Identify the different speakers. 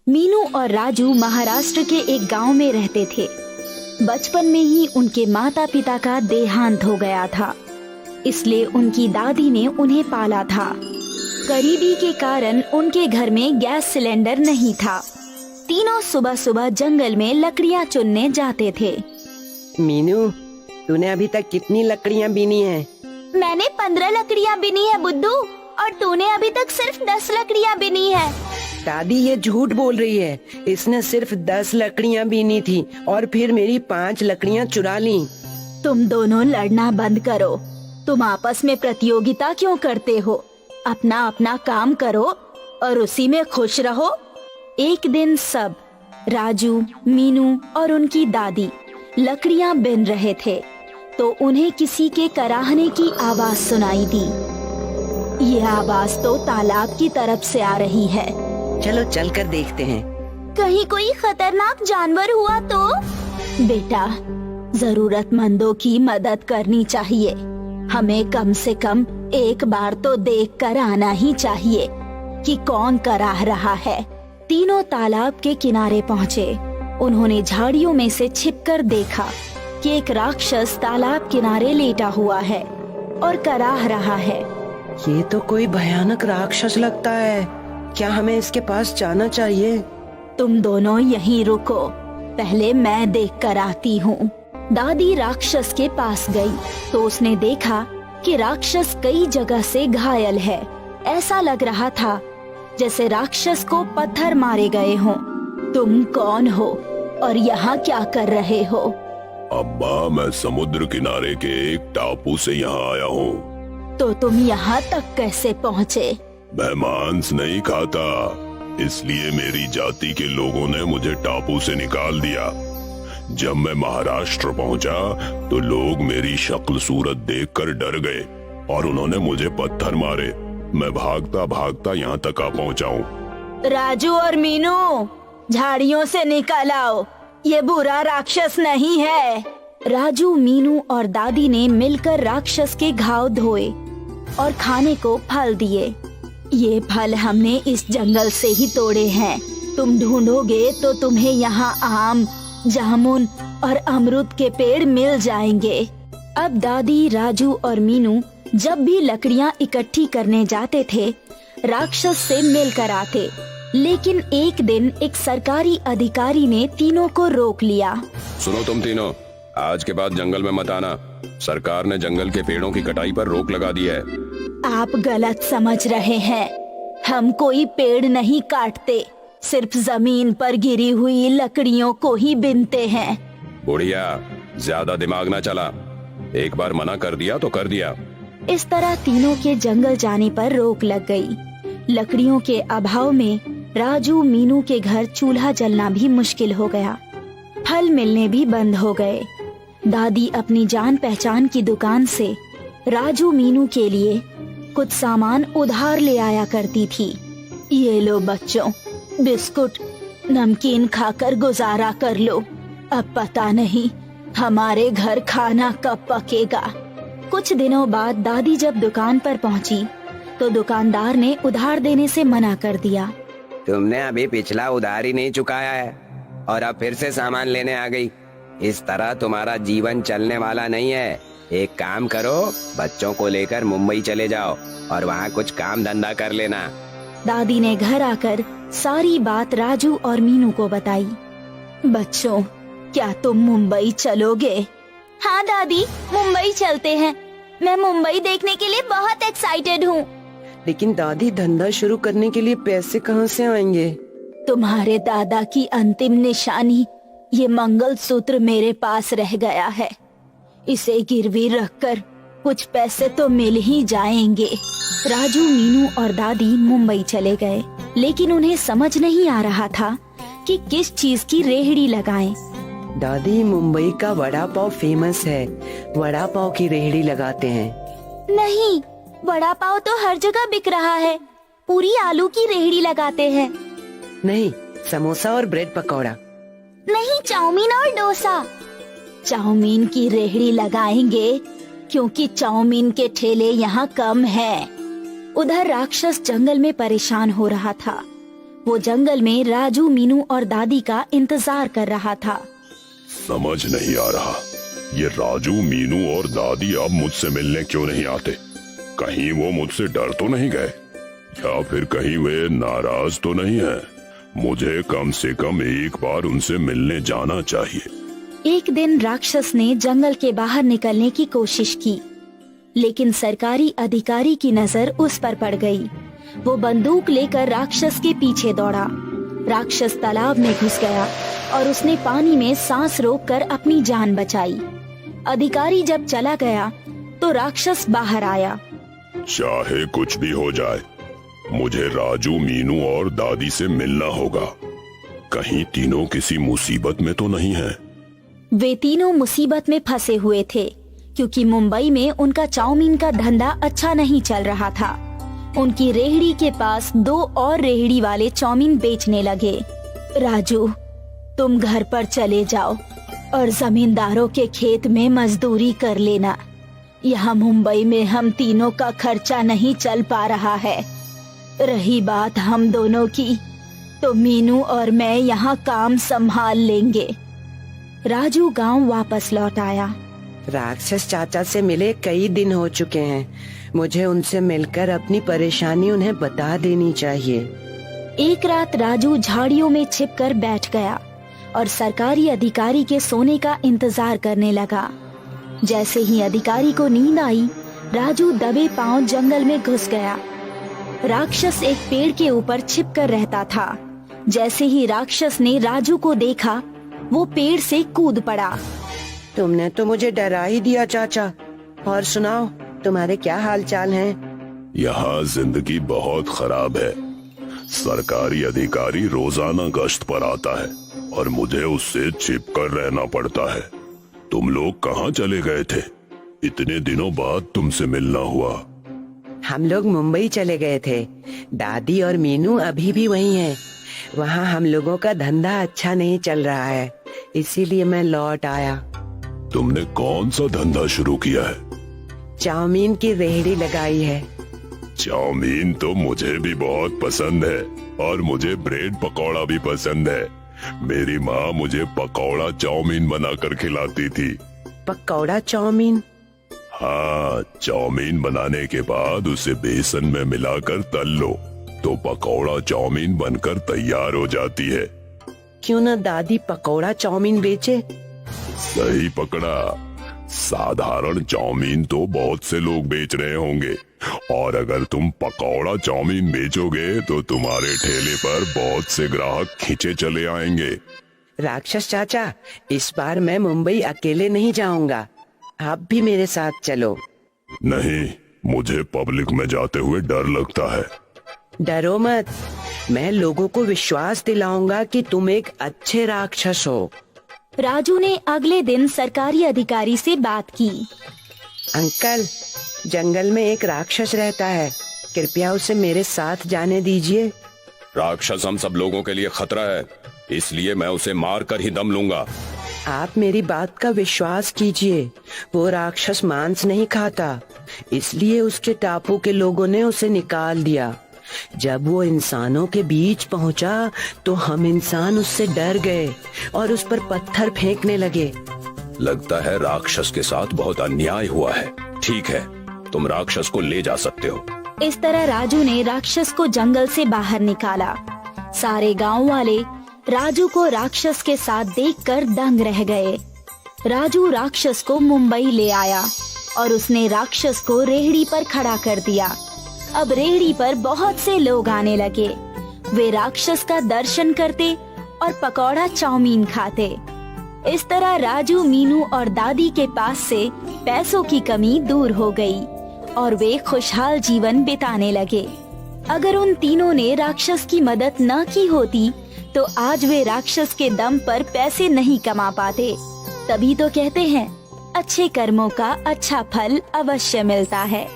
Speaker 1: मीनू और राजू महाराष्ट्र के एक गांव में रहते थे। बचपन में ही उनके माता पिता का देहांत हो गया था, इसलिए उनकी दादी ने उन्हें पाला था। गरीबी के कारण उनके घर में गैस सिलेंडर नहीं था। तीनों सुबह सुबह जंगल में लकड़ियाँ चुनने जाते थे।
Speaker 2: मीनू, तूने अभी तक कितनी लकड़ियाँ बीनी है?
Speaker 1: मैंने 15 लकड़ियाँ बीनी है बुद्धू, और तूने अभी तक सिर्फ 10 लकड़ियाँ बीनी है।
Speaker 2: दादी ये झूठ बोल रही है। इसने सिर्फ 10 लकड़ियाँ बीनी थी और फिर मेरी 5 लकड़ियाँ चुरा ली।
Speaker 1: तुम दोनों लड़ना बंद करो। तुम आपस में प्रतियोगिता क्यों करते हो? अपना अपना काम करो और उसी में खुश रहो। एक दिन सब, राजू, मीनू और उनकी दादी लकड़ियाँ बिन रहे थे तो उन्हें किसी के कराहने की आवाज सुनाई दी। ये आवाज तो तालाब की तरफ से आ रही है।
Speaker 2: चलो चल कर देखते हैं।
Speaker 1: कहीं कोई खतरनाक जानवर हुआ तो? बेटा, जरूरतमंदों की मदद करनी चाहिए। हमें कम से कम एक बार तो देख कर आना ही चाहिए कि कौन कराह रहा है। तीनों तालाब के किनारे पहुँचे। उन्होंने झाड़ियों में से छिपकर देखा कि एक राक्षस तालाब किनारे लेटा हुआ है और कराह रहा है।
Speaker 2: ये तो कोई भयानक राक्षस लगता है। क्या हमें इसके पास जाना चाहिए?
Speaker 1: तुम दोनों यहीं रुको, पहले मैं देख कर आती हूँ। दादी राक्षस के पास गई तो उसने देखा कि राक्षस कई जगह से घायल है। ऐसा लग रहा था जैसे राक्षस को पत्थर मारे गए हों। तुम कौन हो और यहाँ क्या कर रहे हो?
Speaker 3: अब्बा, मैं समुद्र किनारे के एक टापू से यहाँ आया हूँ।
Speaker 1: तो तुम यहाँ तक कैसे पहुँचे?
Speaker 3: मैं मांस नहीं खाता, इसलिए मेरी जाति के लोगों ने मुझे टापू से निकाल दिया। जब मैं महाराष्ट्र पहुंचा तो लोग मेरी शक्ल सूरत देखकर डर गए और उन्होंने मुझे पत्थर मारे। मैं भागता भागता यहाँ तक आ पहुँचा हूँ।
Speaker 1: राजू और मीनू, झाड़ियों से निकल आओ, ये बुरा राक्षस नहीं है। राजू, मीनू और दादी ने मिलकर राक्षस के घाव धोए और खाने को फल दिए। ये फल हमने इस जंगल से ही तोड़े हैं। तुम ढूंढोगे तो तुम्हें यहाँ आम, जामुन और अमरूद के पेड़ मिल जाएंगे। अब दादी, राजू और मीनू जब भी लकड़ियाँ इकट्ठी करने जाते थे, राक्षस से मिलकर आते। लेकिन एक दिन एक सरकारी अधिकारी ने तीनों को रोक लिया।
Speaker 3: सुनो तुम तीनों, आज के बाद जंगल में मत आना। सरकार ने जंगल के पेड़ों की कटाई पर रोक लगा दी है।
Speaker 1: आप गलत समझ रहे हैं। हम कोई पेड़ नहीं काटते, सिर्फ जमीन पर गिरी हुई लकड़ियों को ही बीनते हैं।
Speaker 3: बुढ़िया, ज्यादा दिमाग ना चला। एक बार मना कर दिया तो कर दिया।
Speaker 1: इस तरह तीनों के जंगल जाने पर रोक लग गई। लकड़ियों के अभाव में राजू, मीनू के घर चूल्हा जलना भी मुश्किल हो गया। फल मिलने भी बंद हो गए। दादी अपनी जान पहचान की दुकान से राजू, मीनू के लिए कुछ सामान उधार ले आया करती थी। ये लो बच्चों, बिस्कुट नमकीन खाकर गुजारा कर लो। अब पता नहीं हमारे घर खाना कब पकेगा। कुछ दिनों बाद दादी जब दुकान पर पहुंची तो दुकानदार ने उधार देने से मना कर दिया।
Speaker 2: तुमने अभी पिछला उधार ही नहीं चुकाया है और अब फिर से सामान लेने आ गई। इस तरह तुम्हारा जीवन चलने वाला नहीं है। एक काम करो, बच्चों को लेकर मुंबई चले जाओ और वहाँ कुछ काम धंधा कर लेना।
Speaker 1: दादी ने घर आकर सारी बात राजू और मीनू को बताई। बच्चों, क्या तुम मुंबई चलोगे? हाँ दादी, मुंबई चलते हैं। मैं मुंबई देखने के लिए बहुत एक्साइटेड हूँ।
Speaker 2: लेकिन दादी, धंधा शुरू करने के लिए पैसे कहाँ से आएंगे?
Speaker 1: तुम्हारे दादा की अंतिम निशानी ये मंगलसूत्र मेरे पास रह गया है। इसे गिरवी रखकर कुछ पैसे तो मिल ही जाएंगे। राजू, मीनू और दादी मुंबई चले गए, लेकिन उन्हें समझ नहीं आ रहा था कि किस चीज की रेहड़ी लगाएं।
Speaker 2: दादी, मुंबई का वड़ा पाव फेमस है। वड़ा पाव की रेहड़ी लगाते हैं।
Speaker 1: नहीं, वड़ा पाव तो हर जगह बिक रहा है। पूरी आलू की रेहड़ी लगाते हैं।
Speaker 2: नहीं, समोसा और ब्रेड पकौड़ा।
Speaker 1: नहीं, चाउमीन और डोसा। चाउमीन की रेहड़ी लगाएंगे क्योंकि चाउमीन के ठेले यहाँ कम हैं। उधर राक्षस जंगल में परेशान हो रहा था। वो जंगल में राजू, मीनू और दादी का इंतजार कर रहा था।
Speaker 3: समझ नहीं आ रहा, ये राजू, मीनू और दादी अब मुझसे मिलने क्यों नहीं आते? कहीं वो मुझसे डर तो नहीं गए, या फिर कहीं वे नाराज तो नहीं है? मुझे कम से कम एक बार उनसे मिलने जाना चाहिए।
Speaker 1: एक दिन राक्षस ने जंगल के बाहर निकलने की कोशिश की, लेकिन सरकारी अधिकारी की नजर उस पर पड़ गई। वो बंदूक लेकर राक्षस के पीछे दौड़ा। राक्षस तालाब में घुस गया और उसने पानी में सांस रोककर अपनी जान बचाई। अधिकारी जब चला गया तो राक्षस बाहर आया।
Speaker 3: चाहे कुछ भी हो जाए, मुझे राजू, मीनू और दादी से मिलना होगा। कहीं तीनों किसी मुसीबत में तो नहीं है?
Speaker 1: वे तीनों मुसीबत में फंसे हुए थे, क्योंकि मुंबई में उनका चाउमीन का धंधा अच्छा नहीं चल रहा था। उनकी रेहड़ी के पास 2 और रेहड़ी वाले चाउमीन बेचने लगे। राजू, तुम घर पर चले जाओ और जमींदारों के खेत में मजदूरी कर लेना। यहाँ मुंबई में हम तीनों का खर्चा नहीं चल पा रहा है। रही बात हम दोनों की, तो मीनू और मैं यहाँ काम संभाल लेंगे। राजू गांव वापस लौट आया।
Speaker 4: राक्षस चाचा से मिले कई दिन हो चुके हैं। मुझे उनसे मिलकर अपनी परेशानी उन्हें बता देनी चाहिए।
Speaker 1: एक रात राजू झाड़ियों में छिपकर बैठ गया और सरकारी अधिकारी के सोने का इंतजार करने लगा। जैसे ही अधिकारी को नींद आई, राजू दबे पांव जंगल में घुस गया। राक्षस एक पेड़ के ऊपर छिपकर रहता था। जैसे ही राक्षस ने राजू को देखा, वो पेड़ से कूद पड़ा।
Speaker 4: तुमने तो मुझे डरा ही दिया चाचा। और सुनाओ, तुम्हारे क्या हाल चाल हैं?
Speaker 3: यहाँ जिंदगी बहुत खराब है। सरकारी अधिकारी रोजाना गश्त पर आता है और मुझे उससे छिपकर रहना पड़ता है। तुम लोग कहाँ चले गए थे? इतने दिनों बाद तुमसे मिलना हुआ।
Speaker 4: हम लोग मुंबई चले गए थे। दादी और मीनू अभी भी वहीं हैं। वहाँ हम लोगों का धंधा अच्छा नहीं चल रहा है, इसीलिए मैं लौट आया।
Speaker 3: तुमने कौन सा धंधा शुरू किया है?
Speaker 4: चाउमीन की रेहड़ी लगाई है।
Speaker 3: चाउमीन तो मुझे भी बहुत पसंद है और मुझे ब्रेड पकौड़ा भी पसंद है। मेरी माँ मुझे पकौड़ा चाउमीन बनाकर खिलाती थी।
Speaker 4: पकौड़ा चाउमीन?
Speaker 3: हाँ, चाउमीन बनाने के बाद उसे बेसन में मिलाकर तल लो तो पकौड़ा चाउमीन बनकर तैयार हो जाती है।
Speaker 4: क्यों न दादी पकौड़ा चाउमीन बेचे?
Speaker 3: सही पकड़ा। साधारण चाउमीन तो बहुत से लोग बेच रहे होंगे, और अगर तुम पकौड़ा चाउमीन बेचोगे तो तुम्हारे ठेले पर बहुत से ग्राहक खींचे चले आएंगे।
Speaker 4: राक्षस चाचा, इस बार मैं मुंबई अकेले नहीं जाऊंगा। आप भी मेरे साथ चलो।
Speaker 3: नहीं, मुझे पब्लिक में जाते हुए डर लगता है।
Speaker 4: डरो मत, मैं लोगों को विश्वास दिलाऊंगा कि तुम एक अच्छे राक्षस हो।
Speaker 1: राजू ने अगले दिन सरकारी अधिकारी से बात की।
Speaker 4: अंकल, जंगल में एक राक्षस रहता है, कृपया उसे मेरे साथ जाने दीजिए।
Speaker 2: राक्षस हम सब लोगों के लिए खतरा है, इसलिए मैं उसे मार कर ही दम लूंगा।
Speaker 4: आप मेरी बात का विश्वास कीजिए। वो राक्षस मांस नहीं खाता, इसलिए उसके टापू के लोगों ने उसे निकाल दिया। जब वो इंसानों के बीच पहुंचा तो हम इंसान उससे डर गए और उस पर पत्थर फेंकने लगे।
Speaker 2: लगता है राक्षस के साथ बहुत अन्याय हुआ है। ठीक है, तुम राक्षस को ले जा सकते हो।
Speaker 1: इस तरह राजू ने राक्षस को जंगल से बाहर निकाला। सारे गांव वाले राजू को राक्षस के साथ देखकर दंग रह गए। राजू राक्षस को मुंबई ले आया और उसने राक्षस को रेहड़ी पर खड़ा कर दिया। अब रेहड़ी पर बहुत से लोग आने लगे। वे राक्षस का दर्शन करते और पकौड़ा चाउमीन खाते। इस तरह राजू, मीनू और दादी के पास से पैसों की कमी दूर हो गई और वे खुशहाल जीवन बिताने लगे। अगर उन तीनों ने राक्षस की मदद न की होती तो आज वे राक्षस के दम पर पैसे नहीं कमा पाते। तभी तो कहते हैं, अच्छे कर्मों का अच्छा फल अवश्य मिलता है।